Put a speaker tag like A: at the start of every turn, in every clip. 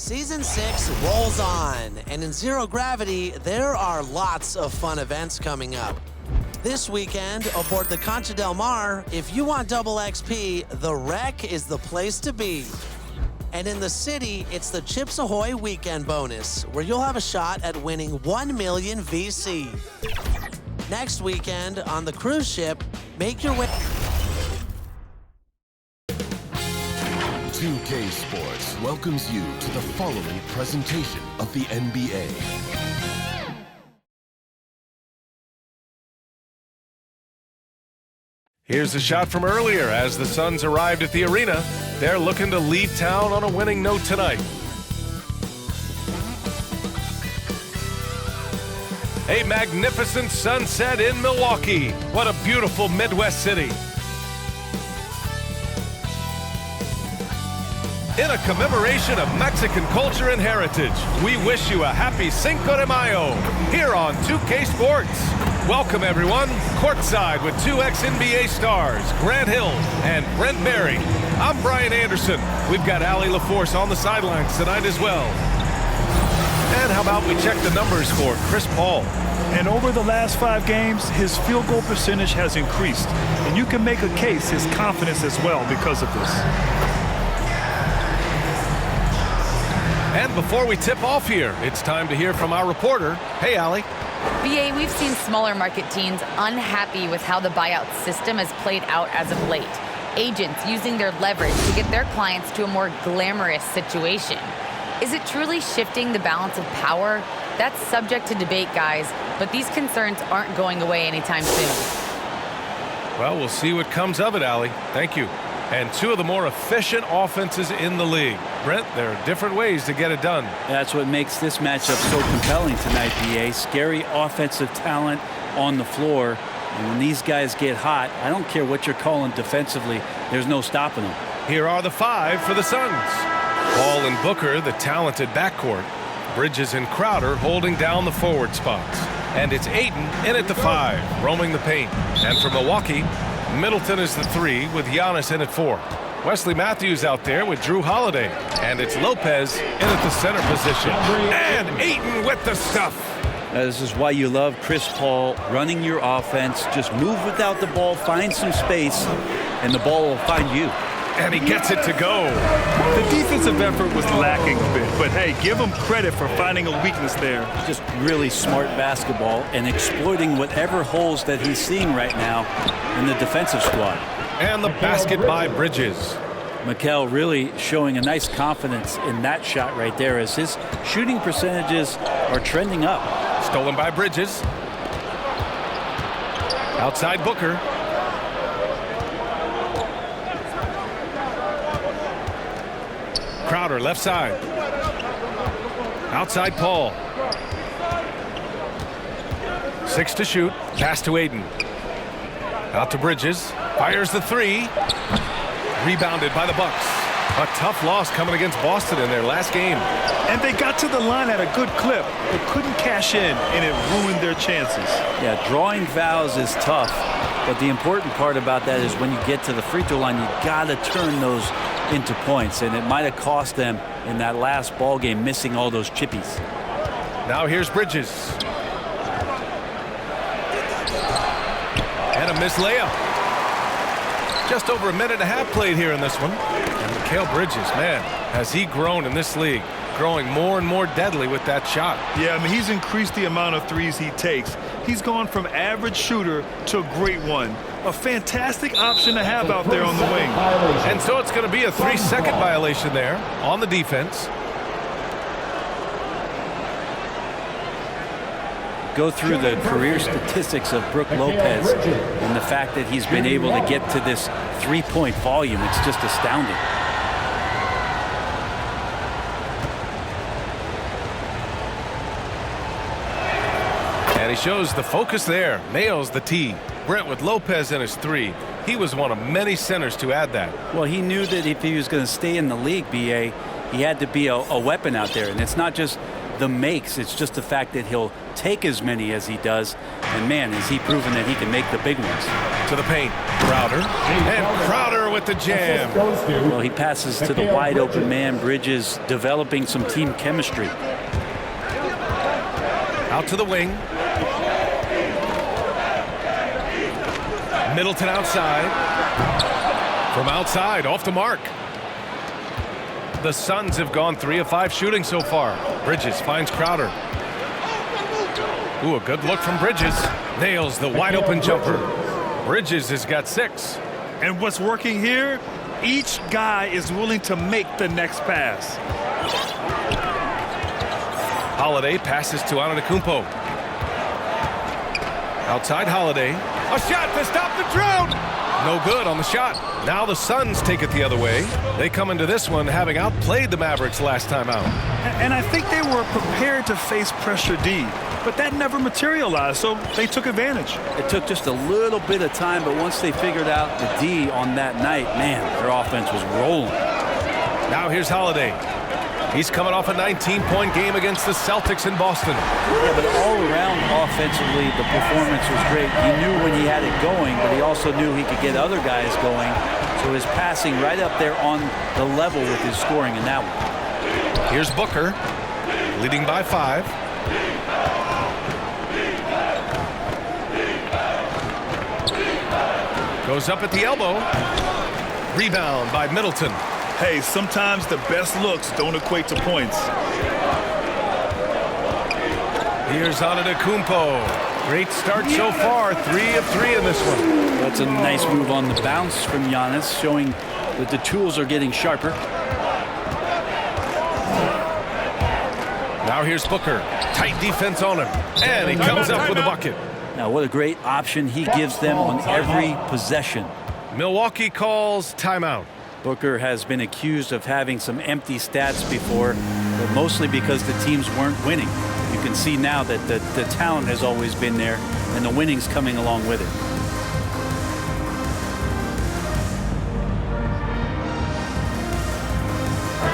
A: Season 6 rolls on, and in Zero Gravity, there are lots of fun events coming up. This weekend, aboard the Concha del Mar, if you want double XP, the Wreck is the place to be. And in the city, it's the Chips Ahoy weekend bonus, where you'll have a shot at winning 1 million VC. Next weekend, on the cruise ship, make your way...
B: 2K Sports welcomes you to the following presentation of the NBA.
C: Here's a shot from earlier as the Suns arrived at the arena. They're looking to leave town on a winning note tonight. A magnificent sunset in Milwaukee. What a beautiful Midwest city. In a commemoration of Mexican culture and heritage, we wish you a happy Cinco de Mayo here on 2K Sports. Welcome, everyone. Courtside with two ex-NBA stars, Grant Hill and Brent Barry. I'm Brian Anderson. We've got Allie LaForce on the sidelines tonight as well. And how about we check the numbers for Chris Paul?
D: And over the last 5 games, his field goal percentage has increased. And you can make a case his confidence as well because of this.
C: And before we tip off here, it's time to hear from our reporter. Hey, Allie.
E: BA, we've seen smaller market teams unhappy with how the buyout system has played out as of late. Agents using their leverage to get their clients to a more glamorous situation. Is it truly shifting the balance of power? That's subject to debate, guys, but these concerns aren't going away anytime soon.
C: Well, we'll see what comes of it, Allie. Thank you. And two of the more efficient offenses in the league. Brent, there are different ways to get it done.
F: That's what makes this matchup so compelling tonight, BA. Scary offensive talent on the floor. And when these guys get hot, I don't care what you're calling defensively, there's no stopping them.
C: Here are the 5 for the Suns. Paul and Booker, the talented backcourt. Bridges and Crowder holding down the forward spots. And it's Ayton in at the 5, roaming the paint. And for Milwaukee, Middleton is the 3 with Giannis in at 4. Wesley Matthews out there with Drew Holiday. And it's Lopez in at the center position. And Ayton with the stuff.
F: This is why you love Chris Paul running your offense. Just move without the ball, find some space, and the ball will find you.
C: And he gets it to go.
D: The defensive effort was lacking a bit, but hey, give him credit for finding a weakness there.
F: Just really smart basketball and exploiting whatever holes that he's seeing right now in the defensive squad.
C: And the basket by Bridges.
F: Mikal really showing a nice confidence in that shot right there as his shooting percentages are trending up.
C: Stolen by Bridges. Outside Booker. Crowder left side. Outside Paul. 6 to shoot. Pass to Ayton. Out to Bridges. Fires the 3. Rebounded by the Bucks. A tough loss coming against Boston in their last game.
D: And they got to the line at a good clip, but couldn't cash in, and it ruined their chances.
F: Yeah, drawing fouls is tough, but the important part about that is when you get to the free throw line, you got to turn those into points, and it might have cost them in that last ball game, missing all those chippies.
C: Now here's Bridges. And a missed layup. Just over a minute and a half played here in this one. And Mikal Bridges, man, has he grown in this league, growing more and more deadly with that shot.
D: Yeah, I mean, he's increased the amount of threes he takes. He's gone from average shooter to a great one. A fantastic option to have out there on the wing.
C: And so it's going to be a 3-second violation there on the defense.
F: Go through the career statistics of Brook Lopez and the fact that he's been able to get to this 3-point volume. It's just astounding.
C: And he shows the focus there. Nails the tee. Brent with Lopez in his 3. He was one of many centers to add that.
F: Well, he knew that if he was going to stay in the league, BA, he had to be a weapon out there. And it's not just the makes. It's just the fact that he'll take as many as he does. And man, has he proven that he can make the big ones.
C: To the paint, Crowder. And Crowder with the jam.
F: Well, he passes to the wide open man. Bridges developing some team chemistry.
C: Out to the wing. Middleton outside. From outside, off the mark. The Suns have gone 3 of 5 shooting so far. Bridges finds Crowder. Ooh, a good look from Bridges. Nails the wide open jumper. Bridges has got 6.
D: And what's working here? Each guy is willing to make the next pass.
C: Holiday passes to Antetokounmpo. Outside Holiday. A shot to stop the drought. No good on the shot. Now the Suns take it the other way. They come into this one having outplayed the Mavericks last time out.
D: And I think they were prepared to face pressure D, but that never materialized, so they took advantage.
F: It took just a little bit of time, but once they figured out the D on that night, man, their offense was rolling.
C: Now here's Holiday. He's coming off a 19-point game against the Celtics in Boston.
F: Yeah, but all around offensively, the performance was great. He knew when he had it going, but he also knew he could get other guys going. So his passing right up there on the level with his scoring in that one.
C: Here's Booker, leading by 5. Goes up at the elbow. Rebound by Middleton.
D: Hey, sometimes the best looks don't equate to points.
C: Here's Antetokounmpo. Great start so far. 3 of 3 in this one.
F: That's a nice move on the bounce from Giannis, showing that the tools are getting sharper.
C: Now here's Booker. Tight defense on him. And he comes up with a bucket.
F: Now, what a great option he gives them on every possession.
C: Milwaukee calls timeout.
F: Booker has been accused of having some empty stats before, but mostly because the teams weren't winning. You can see now that the talent has always been there, and the winning's coming along with it.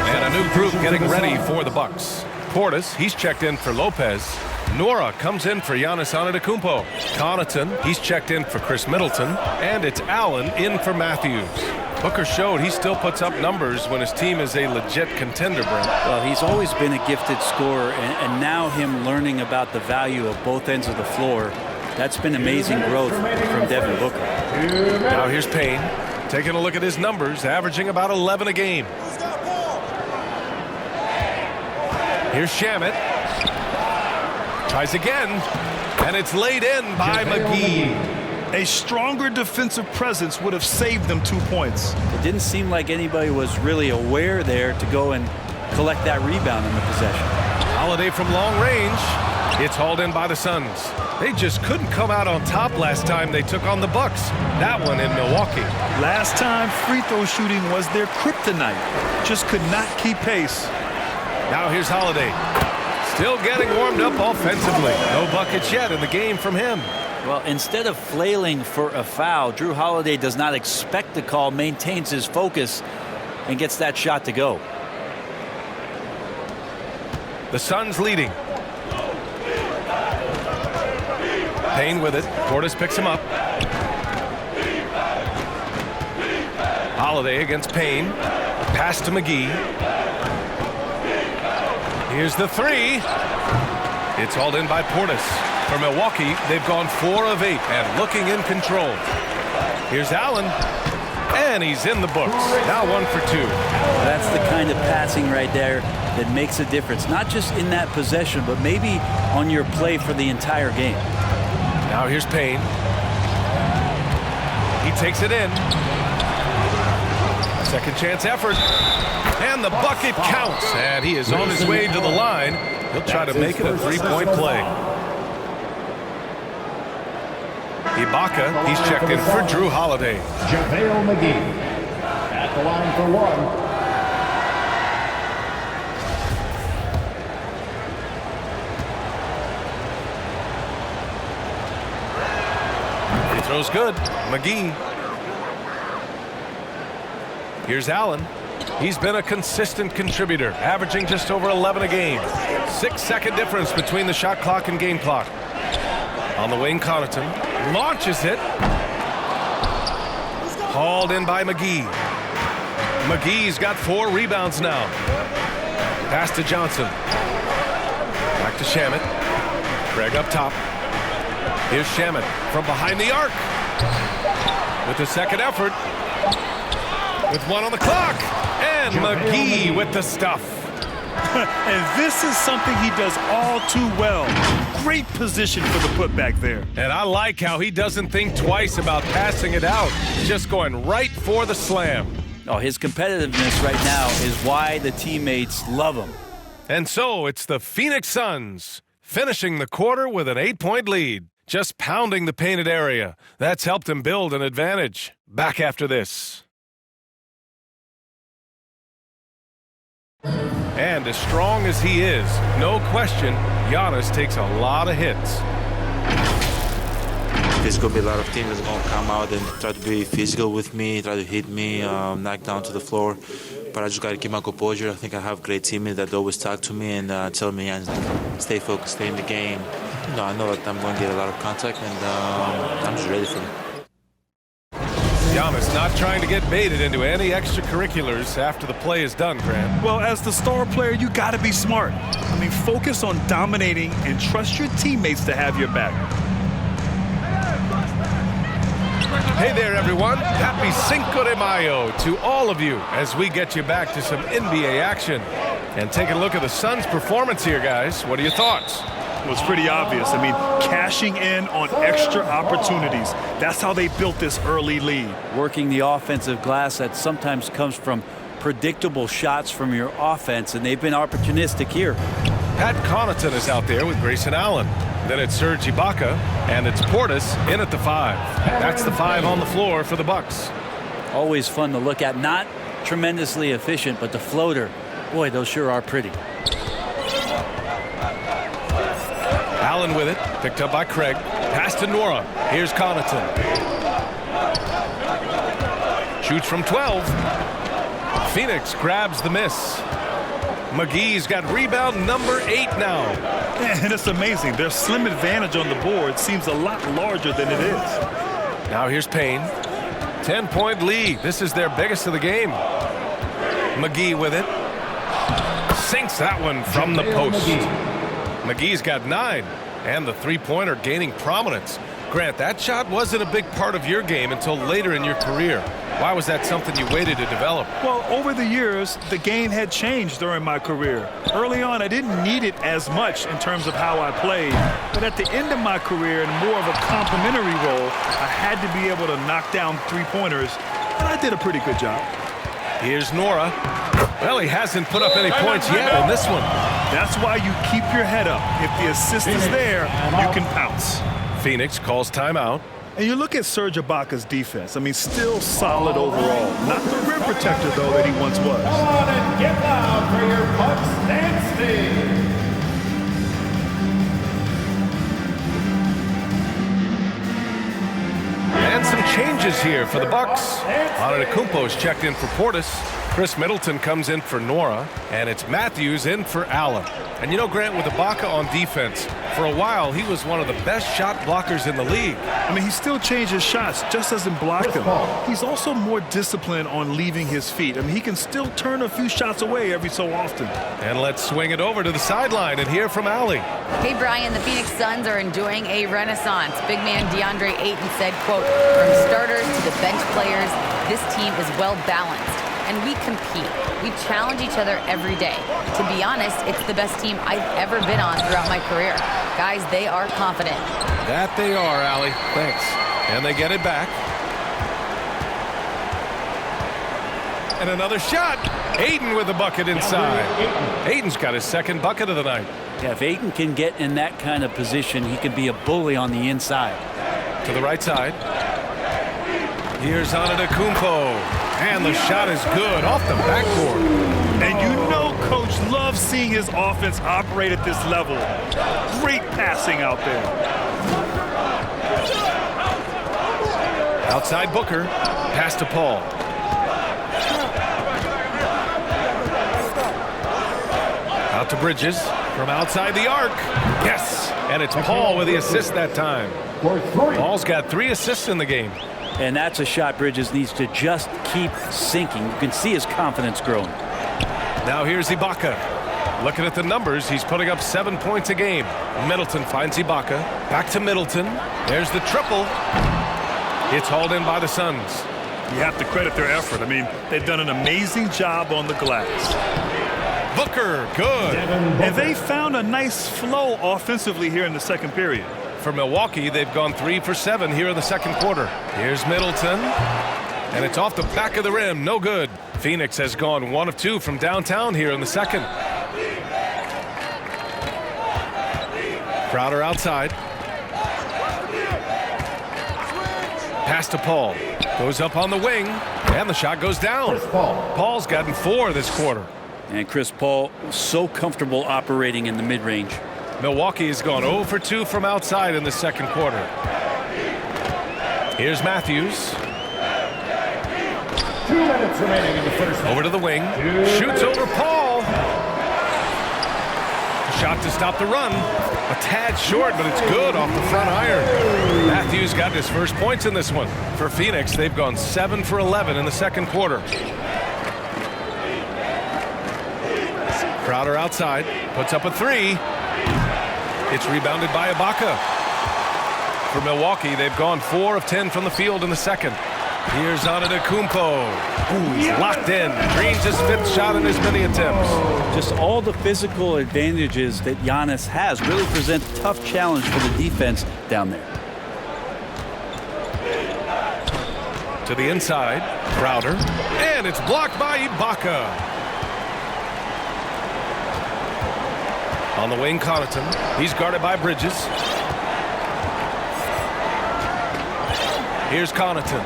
C: And a new group getting ready for the Bucks. Portis, he's checked in for Lopez. Nora comes in for Giannis Antetokounmpo. Connaughton, he's checked in for Chris Middleton. And it's Allen in for Matthews. Booker showed he still puts up numbers when his team is a legit contender, Brent.
F: Well, he's always been a gifted scorer, and now him learning about the value of both ends of the floor, that's been amazing growth from Devin Booker.
C: Now here's Payne, taking a look at his numbers, averaging about 11 a game. Here's Shamet. Tries again, and it's laid in by McGee.
D: A stronger defensive presence would have saved them 2 points.
F: It didn't seem like anybody was really aware there to go and collect that rebound in the possession.
C: Holiday from long range. It's hauled in by the Suns. They just couldn't come out on top last time they took on the Bucks. That one in Milwaukee.
D: Last time, free throw shooting was their kryptonite. Just could not keep pace.
C: Now here's Holiday. Still getting warmed up offensively. No buckets yet in the game from him.
F: Well, instead of flailing for a foul, Drew Holiday does not expect the call, maintains his focus, and gets that shot to go.
C: The Suns leading. Payne with it. Portis picks him up. Holiday against Payne. Pass to McGee. Here's the 3. It's hauled in by Portis. For Milwaukee, they've gone 4 of 8 and looking in control. Here's Allen, and he's in the books. Now 1 for 2.
F: That's the kind of passing right there that makes a difference, not just in that possession, but maybe on your play for the entire game.
C: Now here's Payne. He takes it in. Second chance effort. And the bucket counts. And he is on his way to the line. He'll try to make it a 3-point play. Ibaka, he's checked in for Drew Holiday.
G: JaVale McGee at the line for 1.
C: He throws good. McGee. Here's Allen. He's been a consistent contributor, averaging just over 11 a game. 6-second difference between the shot clock and game clock. On the wing, Connaughton launches it. Hauled in by McGee. McGee's got 4 rebounds now. Pass to Johnson. Back to Shamet. Craig up top. Here's Shamet from behind the arc. With the second effort. With 1 on the clock. And McGee with the stuff.
D: And this is something he does all too well. Great position for the putback there.
C: And I like how he doesn't think twice about passing it out. Just going right for the slam.
F: Oh, his competitiveness right now is why the teammates love him.
C: And so it's the Phoenix Suns finishing the quarter with an 8-point lead. Just pounding the painted area. That's helped him build an advantage. Back after this. And as strong as he is, no question, Giannis takes a lot of hits.
H: There's going to be a lot of teams that's going to come out and try to be physical with me, try to hit me, knock down to the floor. But I just got to keep my composure. I think I have great teammates that always talk to me and tell me, stay focused, stay in the game. You know, I know that I'm going to get a lot of contact, and I'm just ready for it.
C: Giannis not trying to get baited into any extracurriculars after the play is done, Grant.
D: Well, as the star player, you got to be smart. I mean, focus on dominating and trust your teammates to have your back.
C: Hey there, everyone. Happy Cinco de Mayo to all of you as we get you back to some NBA action. And take a look at the Suns' performance here, guys. What are your thoughts?
D: Well, it's pretty obvious. I mean, cashing in on extra opportunities. That's how they built this early lead.
F: Working the offensive glass that sometimes comes from predictable shots from your offense, and they've been opportunistic here.
C: Pat Connaughton is out there with Grayson Allen. Then it's Serge Ibaka, and it's Portis in at the 5. That's the 5 on the floor for the Bucks.
F: Always fun to look at. Not tremendously efficient, but the floater, boy, those sure are pretty.
C: Allen with it, picked up by Craig. Pass to Nora. Here's Connaughton. Shoots from 12. Phoenix grabs the miss. McGee's got rebound number 8 now.
D: And it's amazing. Their slim advantage on the board seems a lot larger than it is.
C: Now here's Payne. 10-point lead. This is their biggest of the game. McGee with it. Sinks that one from the post. McGee's got 9, and the three-pointer gaining prominence. Grant, that shot wasn't a big part of your game until later in your career. Why was that something you waited to develop?
D: Well, over the years, the game had changed during my career. Early on, I didn't need it as much in terms of how I played. But at the end of my career, in more of a complimentary role, I had to be able to knock down three-pointers, and I did a pretty good job.
C: Here's Nora. Well, he hasn't put up any points yet in this one.
D: That's why you keep your head up. If the assist is there, you can pounce.
C: Phoenix calls timeout.
D: And you look at Serge Ibaka's defense. I mean, still solid overall. Not the rim protector, though, that he once was.
G: Come on and get loud for your Bucks dance team.
C: And some changes here for the Bucks. Antetokounmpo's checked in for Portis. Chris Middleton comes in for Nora, and it's Matthews in for Allen. And you know, Grant, with Ibaka on defense, for a while he was one of the best shot blockers in the league.
D: I mean, he still changes shots, just doesn't block them. He's also more disciplined on leaving his feet. I mean, he can still turn a few shots away every so often.
C: And let's swing it over to the sideline and hear from Allie.
E: Hey, Brian, the Phoenix Suns are enjoying a renaissance. Big man DeAndre Ayton said, quote, from starters to the bench players, this team is well balanced. And we compete. We challenge each other every day. To be honest, it's the best team I've ever been on throughout my career. Guys, they are confident.
C: That they are, Allie. Thanks. And they get it back. And another shot. Ayton with the bucket inside. Ayton's got his second bucket of the night.
F: Yeah, if Ayton can get in that kind of position, he can be a bully on the inside.
C: To the right side. Here's Antetokounmpo. And the shot is good off the backboard.
D: And you know Coach loves seeing his offense operate at this level. Great passing out there.
C: Outside Booker. Pass to Paul. Out to Bridges from outside the arc. Yes! And it's Paul with the assist that time. Paul's got 3 assists in the game.
F: And that's a shot Bridges needs to just keep sinking. You can see his confidence growing.
C: Now here's Ibaka. Looking at the numbers, he's putting up 7 points a game. Middleton finds Ibaka. Back to Middleton. There's the triple. It's hauled in by the Suns.
D: You have to credit their effort. I mean, they've done an amazing job on the glass.
C: Booker, good.
D: And they found a nice flow offensively here in the second period.
C: For Milwaukee, they've gone 3 for 7 here in the second quarter. Here's Middleton. And it's off the back of the rim. No good. Phoenix has gone 1 of 2 from downtown here in the second. Crowder outside. Pass to Paul. Goes up on the wing. And the shot goes down. Paul's gotten 4 this quarter.
F: And Chris Paul so comfortable operating in the mid-range.
C: Milwaukee has gone 0 for 2 from outside in the second quarter. Here's Matthews.
G: 2 minutes remaining in the first.
C: Over to the wing. Shoots over Paul. Shot to stop the run. A tad short, but it's good off the front iron. Matthews got his first points in this one. For Phoenix, they've gone 7 for 11 in the second quarter. Crowder outside. Puts up a 3. It's rebounded by Ibaka. For Milwaukee, they've gone 4 of 10 from the field in the second. Here's Antetokounmpo. He's locked in. Dreams his 5th shot in as many attempts.
F: Just all the physical advantages that Giannis has really present a tough challenge for the defense down there.
C: To the inside, Crowder. And it's blocked by Ibaka. On the wing, Connaughton. He's guarded by Bridges. Here's Connaughton.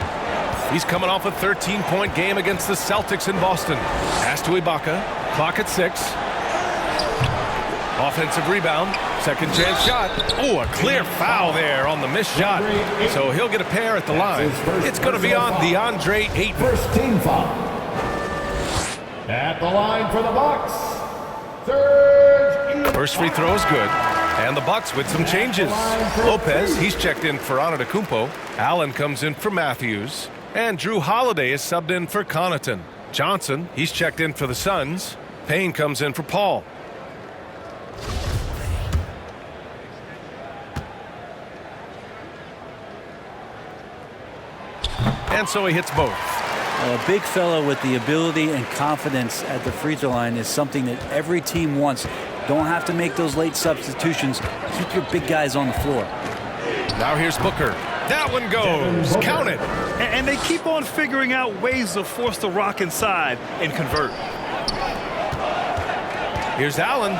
C: He's coming off a 13-point game against the Celtics in Boston. Pass to Ibaka. Clock at 6. Offensive rebound. Second chance shot. Oh, a clear foul there on the missed shot. So he'll get a pair at the line. It's going to be on DeAndre Ayton.
G: First team foul. At the line for the Bucks, Serge.
C: First free throw is good. And the Bucks with some changes. Lopez, he's checked in for Antetokounmpo. Allen comes in for Matthews. And Drew Holiday is subbed in for Connaughton. Johnson, he's checked in for the Suns. Payne comes in for Paul. And so he hits both.
F: A big fella with the ability and confidence at the free throw line is something that every team wants. Don't have to make those late substitutions. Keep your big guys on the floor.
C: Now here's Booker. That one goes. Count it.
D: And they keep on figuring out ways to force the rock inside and convert.
C: Here's Allen.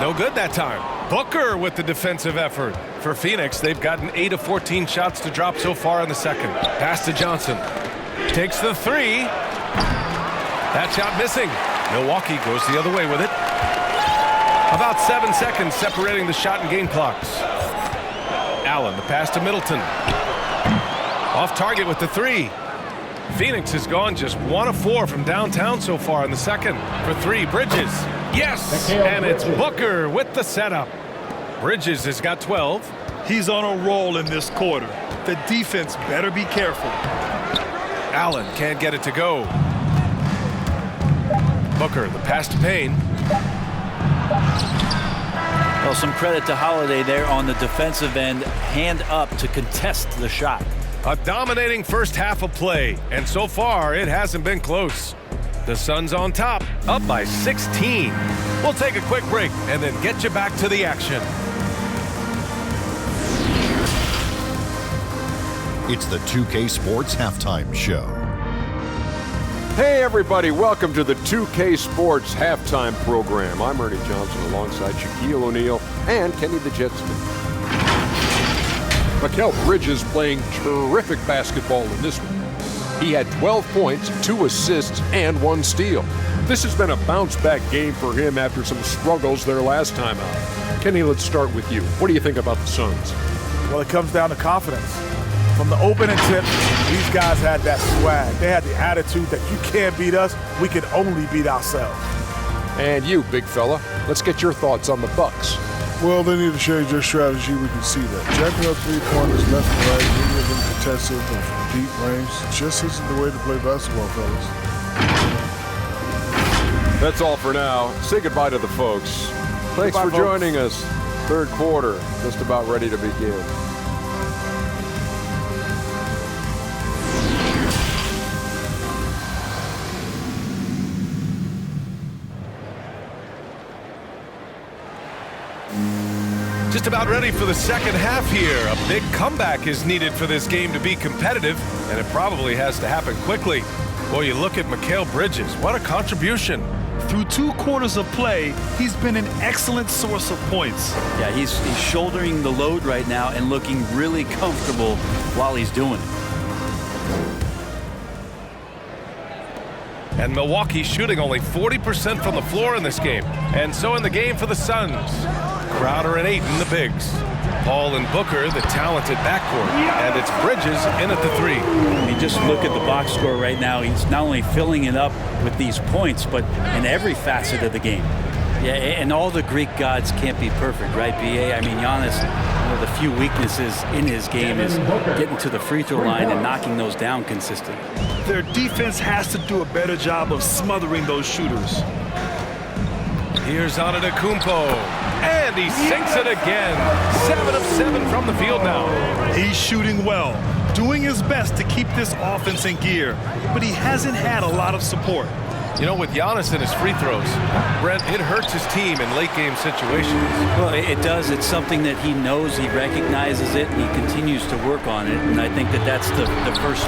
C: No good that time. Booker with the defensive effort. For Phoenix, they've gotten 8 of 14 shots to drop so far in the second. Pass to Johnson. Takes the 3. That shot missing. Milwaukee goes the other way with it. About 7 seconds separating the shot and game clocks. Allen, the pass to Middleton. Off target with the 3. Phoenix has gone just 1 of 4 from downtown so far in the second. For 3, Bridges. Yes! And it's Booker with the setup. Bridges has got 12.
D: He's on a roll in this quarter. The defense better be careful.
C: Allen can't get it to go. Booker, the pass to Payne.
F: Well, some credit to Holiday there on the defensive end. Hand up to contest the shot.
C: A dominating first half of play, and so far it hasn't been close. The Suns on top, up by 16. We'll take a quick break and then get you back to the action.
I: It's the 2K Sports Halftime Show.
J: Hey everybody, welcome to the 2K Sports Halftime Program. I'm Ernie Johnson alongside Shaquille O'Neal and Kenny the Jet Smith. Mikal Bridges playing terrific basketball in this one. He had 12 points, 2 assists, and 1 steal. This has been a bounce-back game for him after some struggles their last time out. Kenny, let's start with you. What do you think about the Suns?
K: Well, it comes down to confidence. From the opening tip, these guys had that swag. They had the attitude that you can't beat us, we can only beat ourselves.
J: And you, big fella, let's get your thoughts on the Bucks.
L: Well, they need to change their strategy. We can see that. Jacking up three-pointers left and right, many of them contested and from deep range, just isn't the way to play basketball, fellas.
J: That's all for now. Say goodbye to the folks. Thanks for joining us. Third quarter, just about ready to begin.
C: Just about ready for the second half here. A big comeback is needed for this game to be competitive, and it probably has to happen quickly. Boy, you look at Mikal Bridges. What a contribution.
D: Through 2 quarters of play, he's been an excellent source of points.
F: Yeah, he's shouldering the load right now and looking really comfortable while he's doing it.
C: And Milwaukee shooting only 40% from the floor in this game. And so in the game for the Suns, Crowder and Ayton, the bigs. Paul and Booker, the talented backcourt. And it's Bridges in at the 3.
F: I mean, just look at the box score right now. He's not only filling it up with these points, but in every facet of the game. Yeah, and all the Greek gods can't be perfect, right, B.A.? I mean, Giannis, one of the few weaknesses in his game is getting to the free throw line and knocking those down consistently.
D: Their defense has to do a better job of smothering those shooters.
C: Here's Antetokounmpo, and he sinks it again. 7 of 7 from the field now.
D: He's shooting well, doing his best to keep this offense in gear, but he hasn't had a lot of support.
C: You know, with Giannis and his free throws, Brent, it hurts his team in late-game situations.
F: Well, it does. It's something that he knows, he recognizes it, and he continues to work on it. And I think that that's the first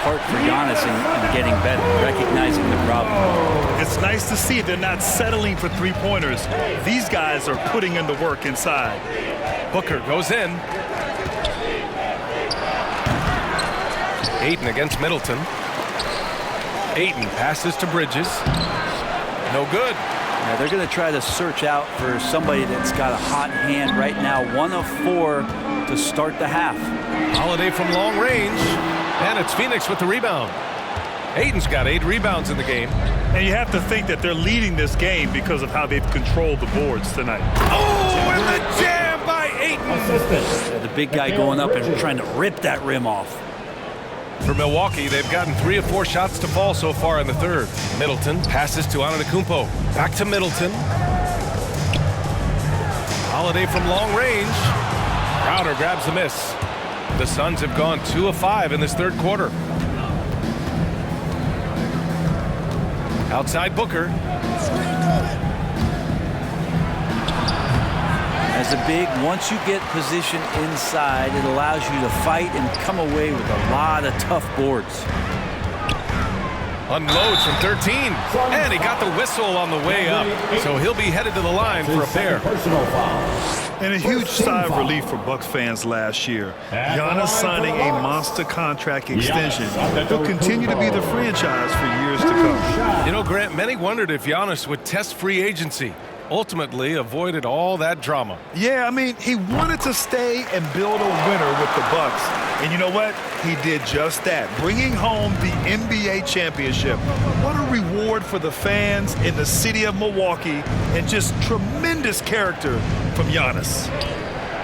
F: part for Giannis in getting better, recognizing the problem.
D: It's nice to see they're not settling for three-pointers. These guys are putting in the work inside.
C: Booker goes in. Ayton against Middleton. Ayton passes to Bridges. No good.
F: Yeah, they're going to try to search out for somebody that's got a hot hand right now. 1 of 4 to start the half.
C: Holiday from long range. And it's Phoenix with the rebound. Ayton's got 8 rebounds in the game.
D: And you have to think that they're leading this game because of how they've controlled the boards tonight.
C: Oh, and the jam by Ayton.
F: Yeah, the big guy going up and trying to rip that rim off.
C: For Milwaukee, they've gotten 3 of 4 shots to fall so far in the third. Middleton passes to Antetokounmpo. Back to Middleton. Holiday from long range. Crowder grabs the miss. The Suns have gone 2 of 5 in this third quarter. Outside Booker.
F: As a big, once you get position inside, it allows you to fight and come away with a lot of tough boards.
C: Unloads from 13. And he got the whistle on the way up. So he'll be headed to the line for a pair.
D: And a huge sigh of relief for Bucks fans last year. Giannis signing a monster contract extension. He'll continue to be the franchise for years to come.
C: You know, Grant, many wondered if Giannis would test free agency. Ultimately avoided all that drama.
D: Yeah, I mean, he wanted to stay and build a winner with the Bucks. And you know what? He did just that, bringing home the NBA championship. What a reward for the fans in the city of Milwaukee, and just tremendous character from Giannis.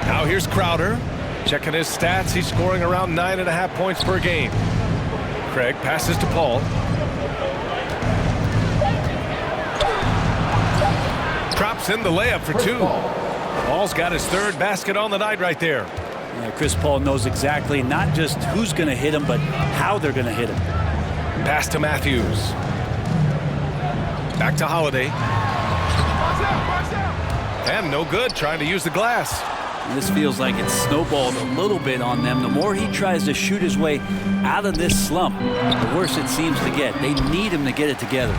C: Now here's Crowder. Checking his stats, he's scoring around 9.5 points per game. Craig passes to Paul. Drops in the layup for 2. Paul's got his 3rd basket on the night right there.
F: Yeah, Chris Paul knows exactly not just who's going to hit him, but how they're going to hit him.
C: Pass to Matthews. Back to Holiday. And no good, trying to use the glass.
F: And this feels like it's snowballed a little bit on them. The more he tries to shoot his way out of this slump, the worse it seems to get. They need him to get it together.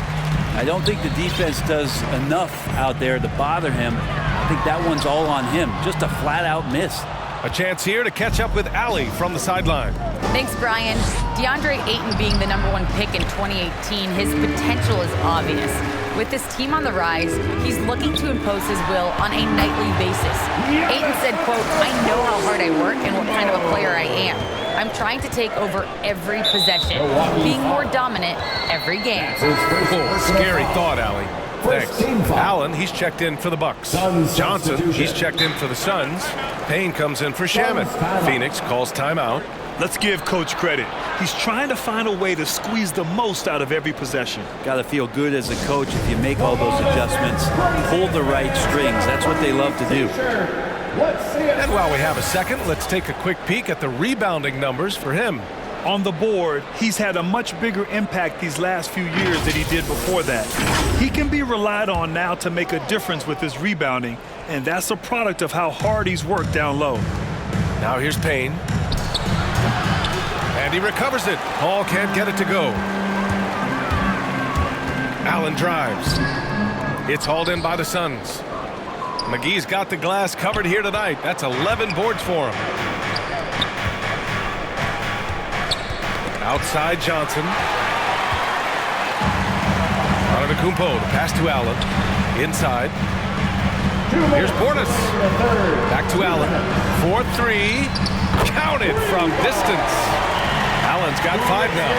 F: I don't think the defense does enough out there to bother him. I think that one's all on him. Just a flat-out miss.
C: A chance here to catch up with Allie from the sideline.
E: Thanks, Brian. DeAndre Ayton being the #1 pick in 2018, his potential is obvious. With this team on the rise, he's looking to impose his will on a nightly basis. Ayton said, quote, "I know how hard I work and what kind of a player I am. I'm trying to take over every possession, being more dominant every game."
C: Oh, scary thought, Allie. next. Allen, he's checked in for the Bucks. Johnson, he's checked in for the Suns. Payne comes in for Shaman. Phoenix calls timeout.
D: Let's give Coach credit. He's trying to find a way to squeeze the most out of every possession.
F: Got to feel good as a coach if you make all those adjustments, pull the right strings. That's what they love to do.
C: And while we have a second, let's take a quick peek at the rebounding numbers for him.
D: On the board, he's had a much bigger impact these last few years than he did before that. He can be relied on now to make a difference with his rebounding, and that's a product of how hard he's worked down low.
C: Now here's Payne. And he recovers it. Paul can't get it to go. Allen drives. It's hauled in by the Suns. McGee's got the glass covered here tonight. That's 11 boards for him. Outside Johnson. Antetokounmpo, the pass to Allen. Inside. Here's Portis. Back to Allen. 4-3. Counted from distance. Allen's got 5 now.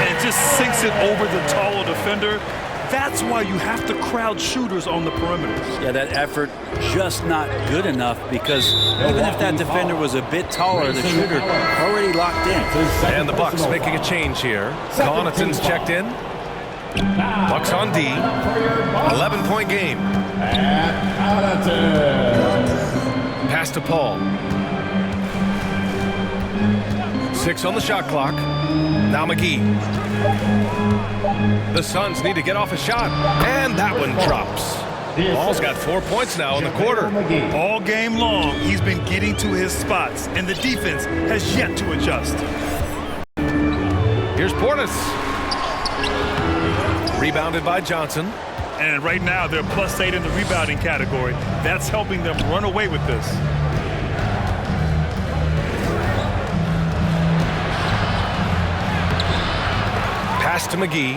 D: And just sinks it over the taller defender. That's why you have to crowd shooters on the perimeters.
F: Yeah, that effort just not good enough because even if that defender was a bit taller, the shooter already locked in.
C: And the Bucks making a change here. Connaughton's checked in. Bucks on D. 11-point game. Pass to Paul. 6 on the shot clock. Now McGee. The Suns need to get off a shot. And that one drops. Paul's got 4 points now in the quarter.
D: All game long, he's been getting to his spots, and the defense has yet to adjust.
C: Here's Portis. Rebounded by Johnson.
D: And right now, they're +8 in the rebounding category. That's helping them run away with this.
C: Pass to McGee.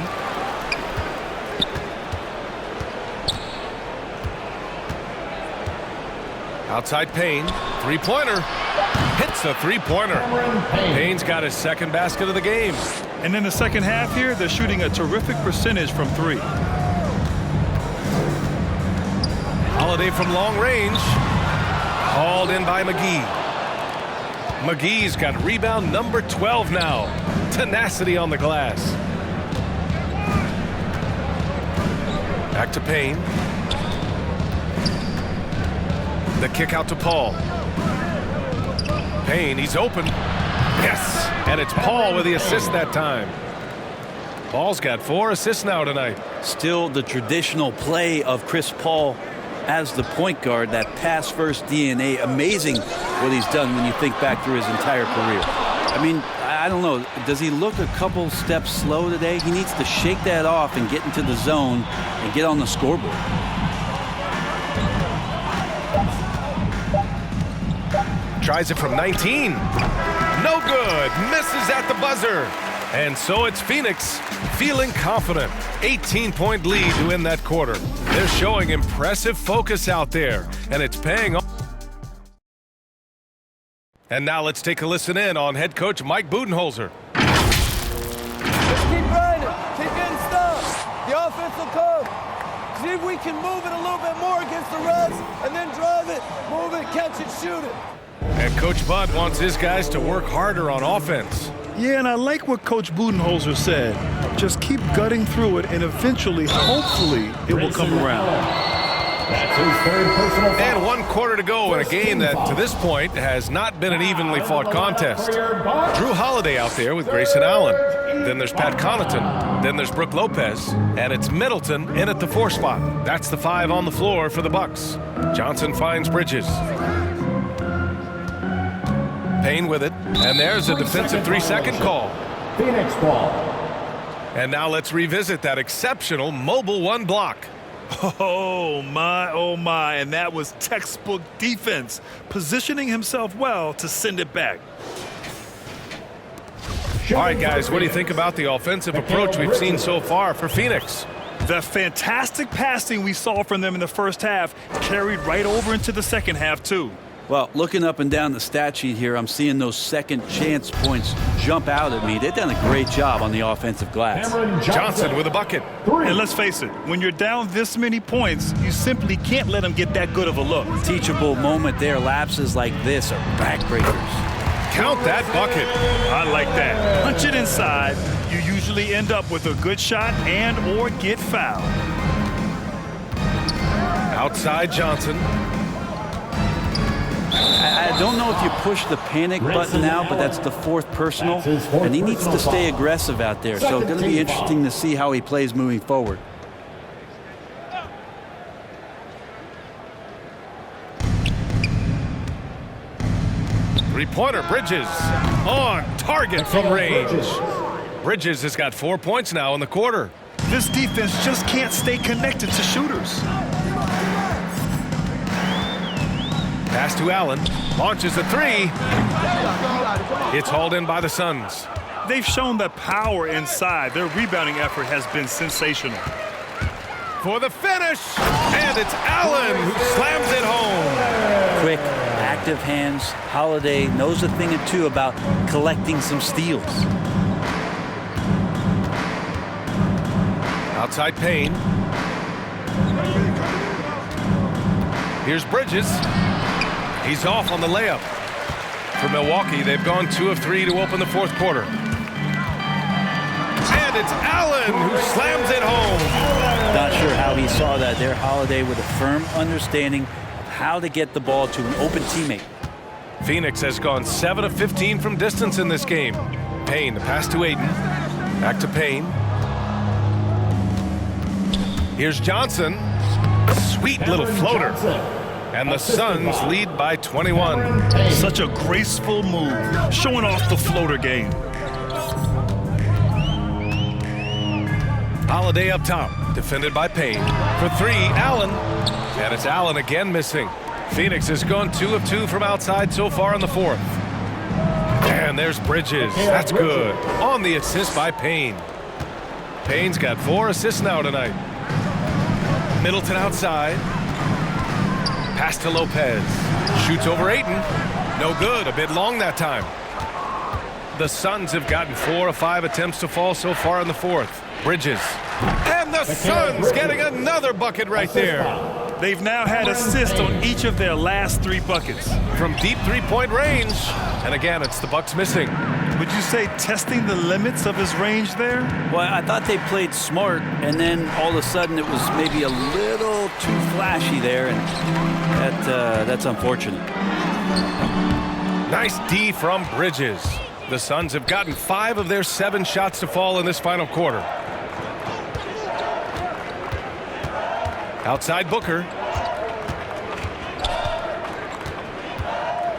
C: Outside Payne. Three-pointer. Hits a three-pointer. Payne's got his second basket of the game.
D: And in the second half here, they're shooting a terrific percentage from 3.
C: Holiday from long range. Hauled in by McGee. McGee's got rebound number 12 now. Tenacity on the glass. Back to Payne. The kick out to Paul. Payne, he's open. Yes! And it's Paul with the assist that time. Paul's got 4 assists now tonight.
F: Still the traditional play of Chris Paul as the point guard, that pass-first DNA. Amazing what he's done when you think back through his entire career. I mean, I don't know. Does he look a couple steps slow today? He needs to shake that off and get into the zone and get on the scoreboard.
C: Tries it from 19. No good. Misses at the buzzer. And so it's Phoenix feeling confident. 18-point lead to win that quarter. They're showing impressive focus out there, and it's paying off. And now let's take a listen in on head coach Mike Budenholzer.
M: Let's keep grinding. Keep getting stuff. The offense will come. See if we can move it a little bit more against the refs, and then drive it, move it, catch it, shoot it.
C: And Coach Bud wants his guys to work harder on offense.
D: Yeah, and I like what Coach Budenholzer said. Just keep gutting through it, and eventually, hopefully, it will come around.
G: That's his third personal foul.
C: And 1 quarter to go in a game that, to this point, has not been an evenly fought contest. Drew Holiday out there with Grayson Allen. Then there's Pat Connaughton. Then there's Brook Lopez. And it's Middleton in at the 4 spot. That's the 5 on the floor for the Bucks. Johnson finds Bridges. Payne with it. And there's a defensive 3-second call.
G: Phoenix ball.
C: And now let's revisit that exceptional mobile 1 block.
D: Oh, my, and that was textbook defense, positioning himself well to send it back.
C: All right, guys, what do you think about the offensive approach we've seen so far for Phoenix?
D: The fantastic passing we saw from them in the first half carried right over into the second half, too.
F: Well, looking up and down the stat sheet here, I'm seeing those second chance points jump out at me. They've done a great job on the offensive glass.
C: Johnson with a bucket.
D: And let's face it, when you're down this many points, you simply can't let them get that good of a look.
F: Teachable moment there. Lapses like this are backbreakers.
C: Count that bucket.
D: I like that. Punch it inside. You usually end up with a good shot and or get fouled.
C: Outside Johnson.
F: I don't know if you push the panic button now, but that's the fourth personal, and he needs to stay aggressive out there. So it's going to be interesting to see how he plays moving forward.
C: Three-pointer, Bridges on target from range. Bridges has got 4 points now in the quarter.
D: This defense just can't stay connected to shooters.
C: Pass to Allen, launches a three. It's hauled in by the Suns.
D: They've shown that power inside. Their rebounding effort has been sensational.
C: For the finish, and it's Allen who slams it home.
F: Quick, active hands. Holiday knows a thing or two about collecting some steals.
C: Outside Payne. Here's Bridges. He's off on the layup. For Milwaukee, they've gone 2 of 3 to open the fourth quarter. And it's Allen who slams it home.
F: Not sure how he saw that there. Holiday with a firm understanding of how to get the ball to an open teammate.
C: Phoenix has gone 7 of 15 from distance in this game. Payne, the pass to Aiden. Back to Payne. Here's Johnson. Sweet little floater. And the Suns lead by 21.
D: Such a graceful move, showing off the floater game.
C: Holiday up top, defended by Payne. For three, Allen. And it's Allen again missing. Phoenix has gone 2 of 2 from outside so far in the fourth. And there's Bridges. That's good. On the assist by Payne. Payne's got 4 assists now tonight. Middleton outside. Pass to Lopez. Shoots over Ayton. No good. A bit long that time. The Suns have gotten 4 of 5 attempts to fall so far in the fourth. Bridges. And the Suns getting another bucket right there.
D: They've now had assists on each of their last 3 buckets.
C: From deep three-point range. And again, it's the Bucks missing.
D: Would you say testing the limits of his range there?
F: Well, I thought they played smart, and then all of a sudden it was maybe a little too flashy there, and that's unfortunate.
C: Nice D from Bridges. The Suns have gotten 5 of their 7 shots to fall in this final quarter. Outside Booker.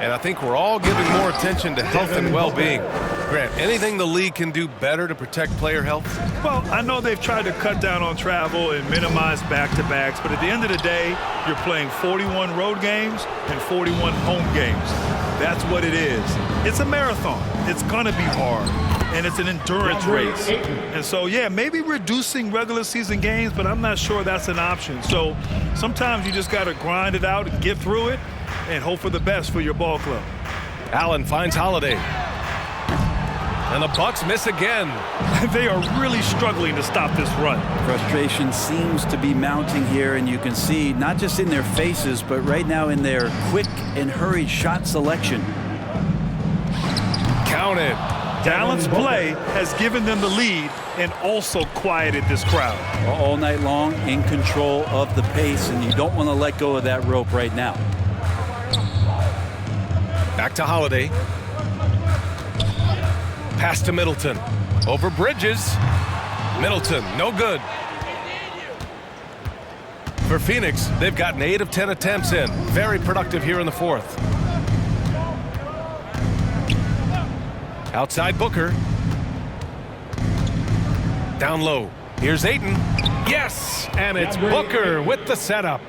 C: And I think we're all giving more attention to health and well-being. Grant, anything the league can do better to protect player health?
D: Well, I know they've tried to cut down on travel and minimize back-to-backs, but at the end of the day, you're playing 41 road games and 41 home games. That's what it is. It's a marathon. It's going to be hard, and it's an endurance race. And so, yeah, maybe reducing regular season games, but I'm not sure that's an option. So sometimes you just got to grind it out and get through it and hope for the best for your ball club.
C: Allen finds Holiday. And the Bucks miss again.
D: They are really struggling to stop this run.
F: Frustration seems to be mounting here, and you can see not just in their faces, but right now in their quick and hurried shot selection.
C: Counted.
D: Allen's play has given them the lead and also quieted this crowd.
F: All night long, in control of the pace, and you don't want to let go of that rope right now.
C: Back to Holiday. Pass to Middleton. Over Bridges. Middleton, no good. For Phoenix, they've gotten 8 of 10 attempts in. Very productive here in the fourth. Outside Booker. Down low. Here's Ayton. Yes! And it's Booker with the setup.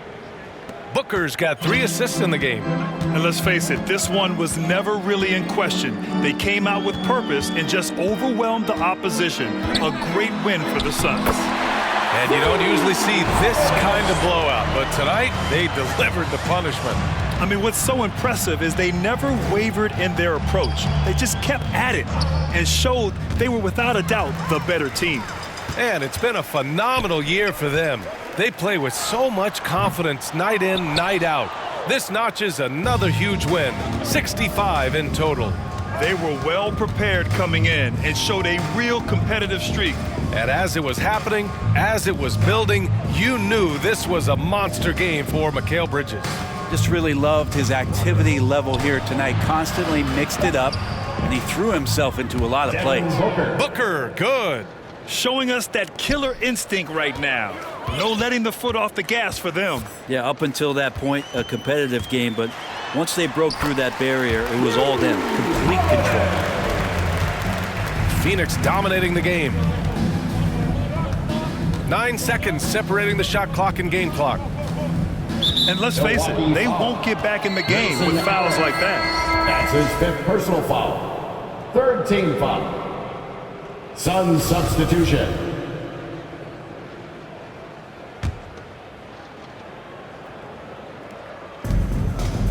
C: Booker's got 3 assists in the game.
D: And let's face it, this one was never really in question. They came out with purpose and just overwhelmed the opposition. A great win for the Suns.
C: And you don't usually see this kind of blowout, but tonight they delivered the punishment.
D: I mean, what's so impressive is they never wavered in their approach. They just kept at it and showed they were without a doubt the better team.
C: And it's been a phenomenal year for them. They play with so much confidence night in, night out. This notches another huge win, 65 in total.
D: They were well prepared coming in and showed a real competitive streak.
C: And as it was happening, as it was building, you knew this was a monster game for Mikal Bridges.
F: Just really loved his activity level here tonight. Constantly mixed it up, and he threw himself into a lot of plays.
C: Booker, good.
D: Showing us that killer instinct right now. No letting the foot off the gas for them.
F: Yeah, up until that point, a competitive game, but once they broke through that barrier, it was all them. Complete control.
C: Phoenix dominating the game. 9 seconds separating the shot clock and game clock.
D: And let's face it, they won't get back in the game with fouls like that.
G: That's his 5th personal foul. 3rd team foul. Suns substitution.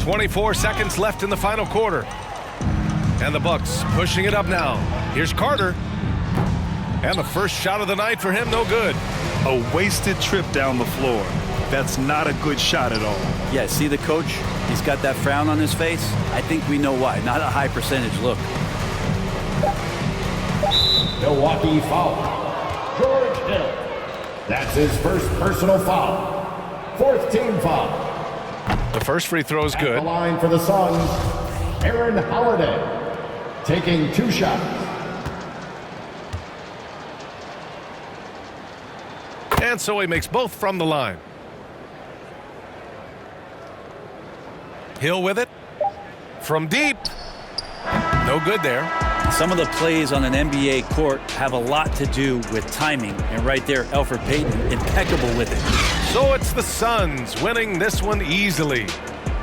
C: 24 seconds left in the final quarter. And the Bucks pushing it up now. Here's Carter. And the first shot of the night for him, no good.
D: A wasted trip down the floor. That's not a good shot at all.
F: Yeah, see the coach? He's got that frown on his face. I think we know why. Not a high percentage look.
G: Milwaukee foul. George Hill. That's his 1st personal foul. 4th team foul.
C: The first free throw is good.
G: At the line for the Suns, Aaron Holiday, taking 2 shots.
C: And so he makes both from the line. Hill with it. From deep. No good there.
F: Some of the plays on an NBA court have a lot to do with timing. And right there, Elfrid Payton, impeccable with it.
C: So it's the Suns winning this one easily.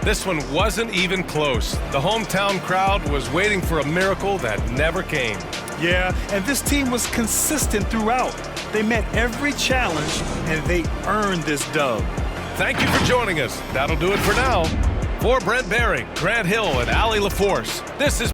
C: This one wasn't even close. The hometown crowd was waiting for a miracle that never came.
D: Yeah, and this team was consistent throughout. They met every challenge, and they earned this dub.
C: Thank you for joining us. That'll do it for now. For Brent Baring, Grant Hill, and Allie LaForce, this is